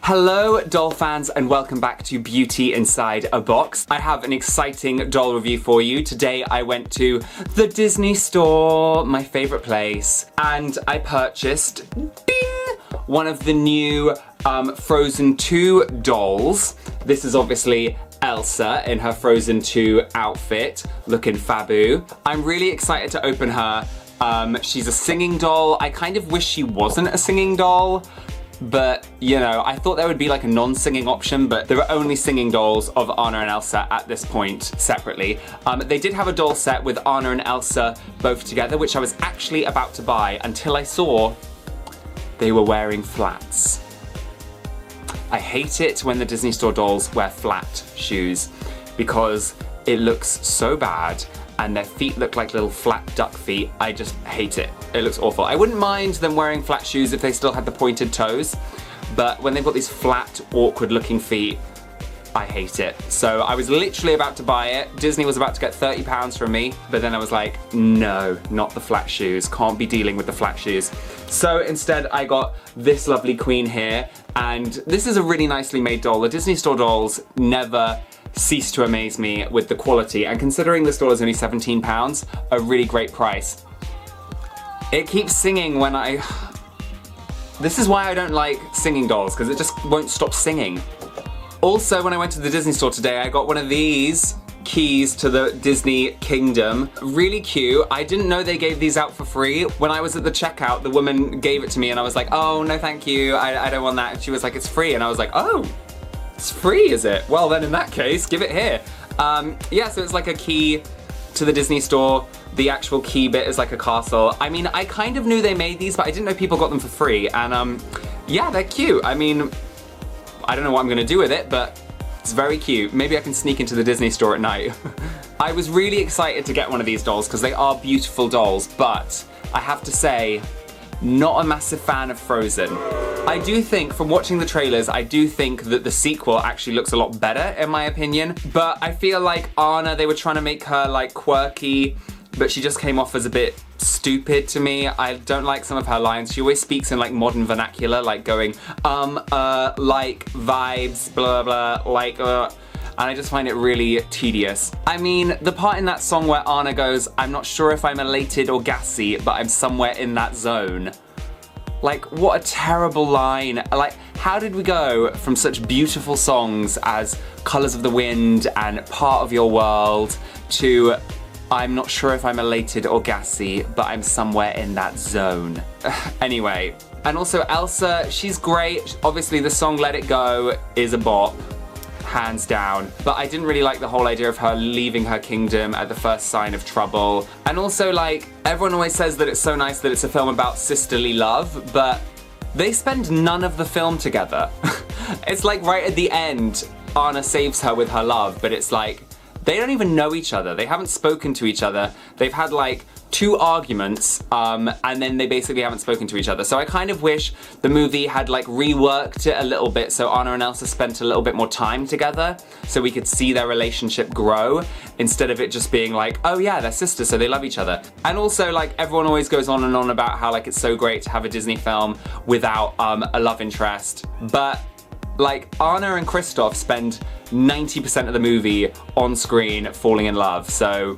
Hello doll fans and welcome back to Beauty Inside a Box. I have an exciting doll review for you. Today I went to the Disney store, my favourite place, and I purchased, ding, one of the new Frozen 2 dolls. This is obviously Elsa in her Frozen 2 outfit, looking fabu. I'm really excited to open her. She's a singing doll. I kind of wish she wasn't a singing doll. But, you know, I thought there would be like a non-singing option, but there are only singing dolls of Anna and Elsa at this point, separately. They did have a doll set with Anna and Elsa both together, which I was actually about to buy until I saw they were wearing flats. I hate it when the Disney Store dolls wear flat shoes because it looks so bad and their feet look like little flat duck feet. I just hate it. It looks awful. I wouldn't mind them wearing flat shoes if they still had the pointed toes, but when they've got these flat, awkward looking feet, I hate it. So I was literally about to buy it. Disney was about to get £30 from me, but then I was like, no, not the flat shoes. Can't be dealing with the flat shoes. So instead I got this lovely queen here, and this is a really nicely made doll. The Disney Store dolls never cease to amaze me with the quality, and considering this doll is only £17, a really great price. It keeps singing when This is why I don't like singing dolls, because it just won't stop singing. Also, when I went to the Disney Store today, I got one of these keys to the Disney Kingdom. Really cute. I didn't know they gave these out for free. When I was at the checkout, the woman gave it to me and I was like, oh, no thank you, I don't want that. And she was like, it's free. And I was like, oh, it's free, is it? Well then in that case, give it here. Yeah, so it's like a key to the Disney Store. The actual key bit is like a castle. I mean, I kind of knew they made these, but I didn't know people got them for free. And yeah, they're cute. I mean, I don't know what I'm gonna do with it, but it's very cute. Maybe I can sneak into the Disney Store at night. I was really excited to get one of these dolls because they are beautiful dolls, but I have to say, not a massive fan of Frozen. I do think, from watching the trailers, I do think that the sequel actually looks a lot better, in my opinion. But I feel like Anna, they were trying to make her like quirky, but she just came off as a bit stupid to me. I don't like some of her lines. She always speaks in like modern vernacular, like going, like, vibes, blah, blah, like, and I just find it really tedious. I mean, the part in that song where Anna goes, I'm not sure if I'm elated or gassy, but I'm somewhere in that zone. Like, what a terrible line. Like, how did we go from such beautiful songs as Colours of the Wind and Part of Your World to I'm not sure if I'm elated or gassy, but I'm somewhere in that zone. Anyway, and also Elsa, she's great. Obviously the song Let It Go is a bop, hands down. But I didn't really like the whole idea of her leaving her kingdom at the first sign of trouble. And also, like, everyone always says that it's so nice that it's a film about sisterly love, but they spend none of the film together. It's like right at the end, Anna saves her with her love, but it's like, they don't even know each other. They haven't spoken to each other. They've had like 2 arguments, and then they basically haven't spoken to each other. So I kind of wish the movie had like reworked it a little bit so Anna and Elsa spent a little bit more time together so we could see their relationship grow instead of it just being like, oh yeah, they're sisters so they love each other. And also, like, everyone always goes on and on about how like it's so great to have a Disney film without a love interest, but like, Anna and Kristoff spend 90% of the movie on screen falling in love, so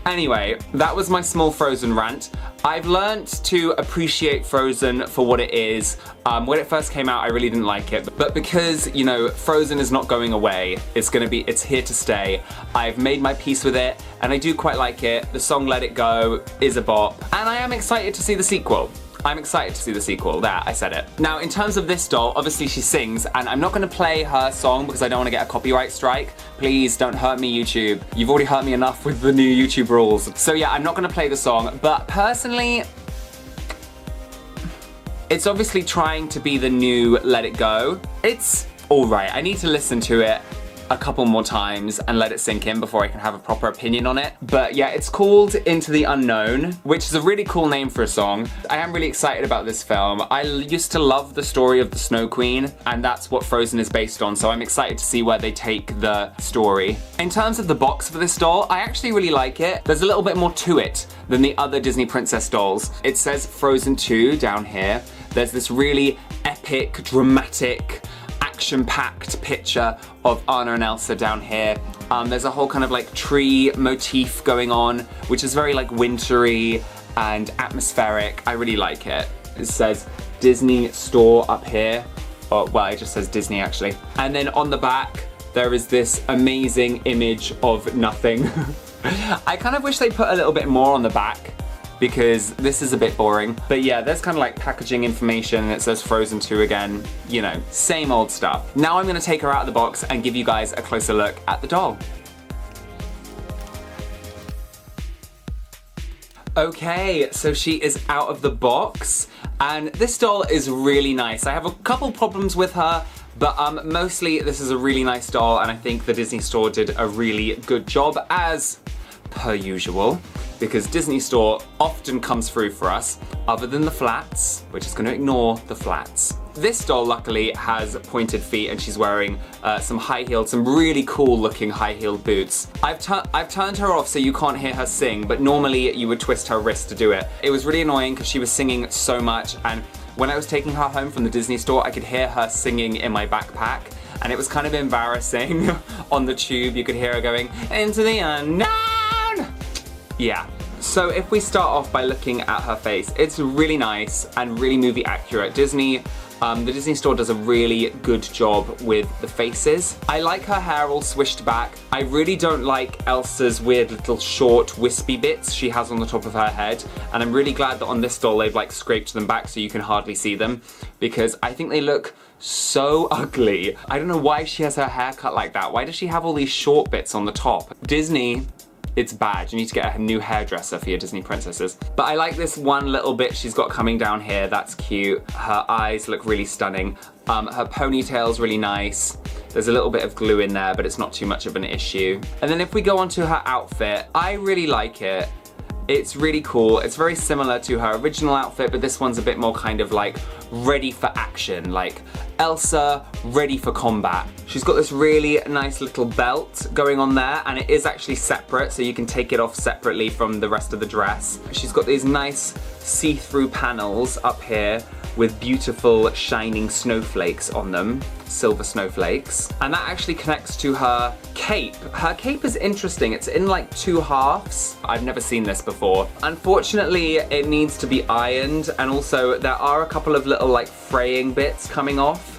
anyway, that was my small Frozen rant. I've learnt to appreciate Frozen for what it is. When it first came out, I really didn't like it, but because, you know, Frozen is not going away, it's here to stay. I've made my peace with it, and I do quite like it. The song Let It Go is a bop, and I am excited to see the sequel. I'm excited to see the sequel. There, I said it. Now, in terms of this doll, obviously she sings, and I'm not gonna play her song because I don't wanna get a copyright strike. Please don't hurt me, YouTube. You've already hurt me enough with the new YouTube rules. So yeah, I'm not gonna play the song, but personally, it's obviously trying to be the new Let It Go. It's all right. I need to listen to it a couple more times and let it sink in before I can have a proper opinion on it. But yeah, it's called Into the Unknown, which is a really cool name for a song. I am really excited about this film. I used to love the story of the Snow Queen, and that's what Frozen is based on, so I'm excited to see where they take the story. In terms of the box for this doll, I actually really like it. There's a little bit more to it than the other Disney princess dolls. It says Frozen 2 down here. there's this really epic, dramatic, action-packed picture of Anna and Elsa down here. There's a whole kind of like tree motif going on, which is very like wintry and atmospheric. I really like it. It says Disney Store up here. Oh, well, it just says Disney actually. And then on the back, there is this amazing image of nothing. I kind of wish they put a little bit more on the back because this is a bit boring. But yeah, there's kind of like packaging information and it says Frozen 2 again. You know, same old stuff. Now I'm gonna take her out of the box and give you guys a closer look at the doll. Okay, so she is out of the box, and this doll is really nice. I have a couple problems with her, but mostly this is a really nice doll, and I think the Disney Store did a really good job, as per usual, because Disney Store often comes through for us, other than the flats. We're just gonna ignore the flats. This doll luckily has pointed feet and she's wearing some high-heeled, some really cool looking high-heeled boots. I've turned her off so you can't hear her sing, but normally you would twist her wrist to do it. It was really annoying because she was singing so much, and when I was taking her home from the Disney Store, I could hear her singing in my backpack, and it was kind of embarrassing. On the tube, you could hear her going, "Into the unknown!" Yeah. So if we start off by looking at her face, it's really nice and really movie accurate. The Disney Store does a really good job with the faces. I like her hair all swished back. I really don't like Elsa's weird little short wispy bits she has on the top of her head, and I'm really glad that on this doll they've like scraped them back so you can hardly see them, because I think they look so ugly. I don't know why she has her hair cut like that. Why does she have all these short bits on the top? Disney, it's bad. You need to get a new hairdresser for your Disney princesses. But I like this one little bit she's got coming down here. That's cute. Her eyes look really stunning. Her ponytail's really nice. There's a little bit of glue in there, but it's not too much of an issue. And then if we go on to her outfit, I really like it. It's really cool. It's very similar to her original outfit, but this one's a bit more kind of like ready for action, like Elsa ready for combat. She's got this really nice little belt going on there, and it is actually separate, so you can take it off separately from the rest of the dress. She's got these nice see-through panels up here with beautiful shining snowflakes on them, silver snowflakes. And that actually connects to her cape. Her cape is interesting. It's in like two halves. I've never seen this before. Unfortunately, it needs to be ironed, and also there are a couple of little like fraying bits coming off,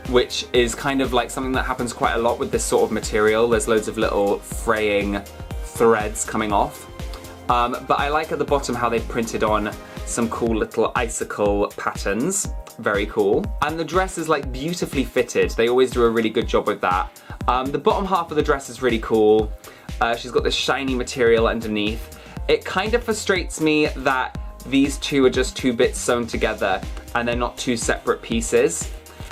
which is kind of like something that happens quite a lot with this sort of material. There's loads of little fraying threads coming off. But I like at the bottom how they've printed on some cool little icicle patterns. Very cool. And the dress is like beautifully fitted. They always do a really good job with that. The bottom half of the dress is really cool. She's got this shiny material underneath. It kind of frustrates me that these two are just two bits sewn together and they're not two separate pieces,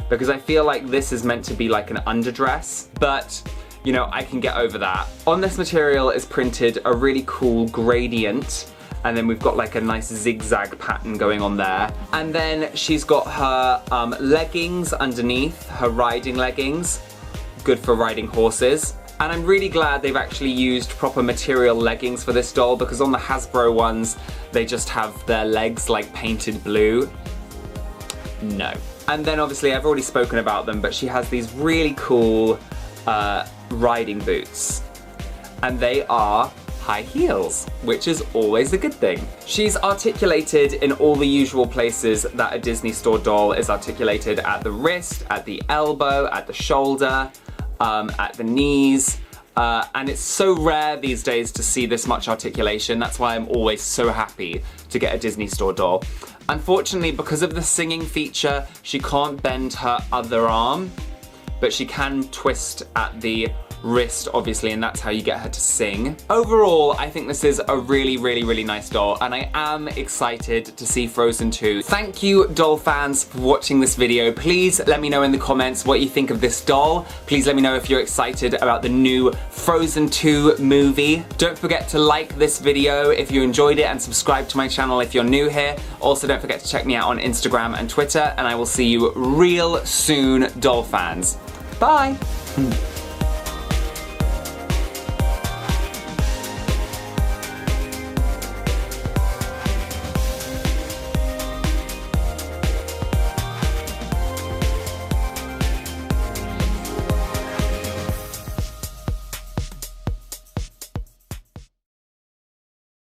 because I feel like this is meant to be like an underdress, but you know, I can get over that. On this material is printed a really cool gradient, and then we've got like a nice zigzag pattern going on there. And then she's got her leggings underneath, her riding leggings, good for riding horses. And I'm really glad they've actually used proper material leggings for this doll, because on the Hasbro ones, they just have their legs like painted blue. No. And then obviously I've already spoken about them, but she has these really cool riding boots. And they are high heels, which is always a good thing. She's articulated in all the usual places that a Disney Store doll is articulated: at the wrist, at the elbow, at the shoulder, at the knees. And it's so rare these days to see this much articulation. That's why I'm always so happy to get a Disney Store doll. Unfortunately, because of the singing feature, she can't bend her other arm, but she can twist at the wrist, obviously, and that's how you get her to sing. Overall, I think this is a really, really, really nice doll, and I am excited to see Frozen 2. Thank you, doll fans, for watching this video. Please let me know in the comments what you think of this doll. Please let me know if you're excited about the new Frozen 2 movie. Don't forget to like this video if you enjoyed it, and subscribe to my channel if you're new here. Also, don't forget to check me out on Instagram and Twitter, and I will see you real soon, doll fans. Bye!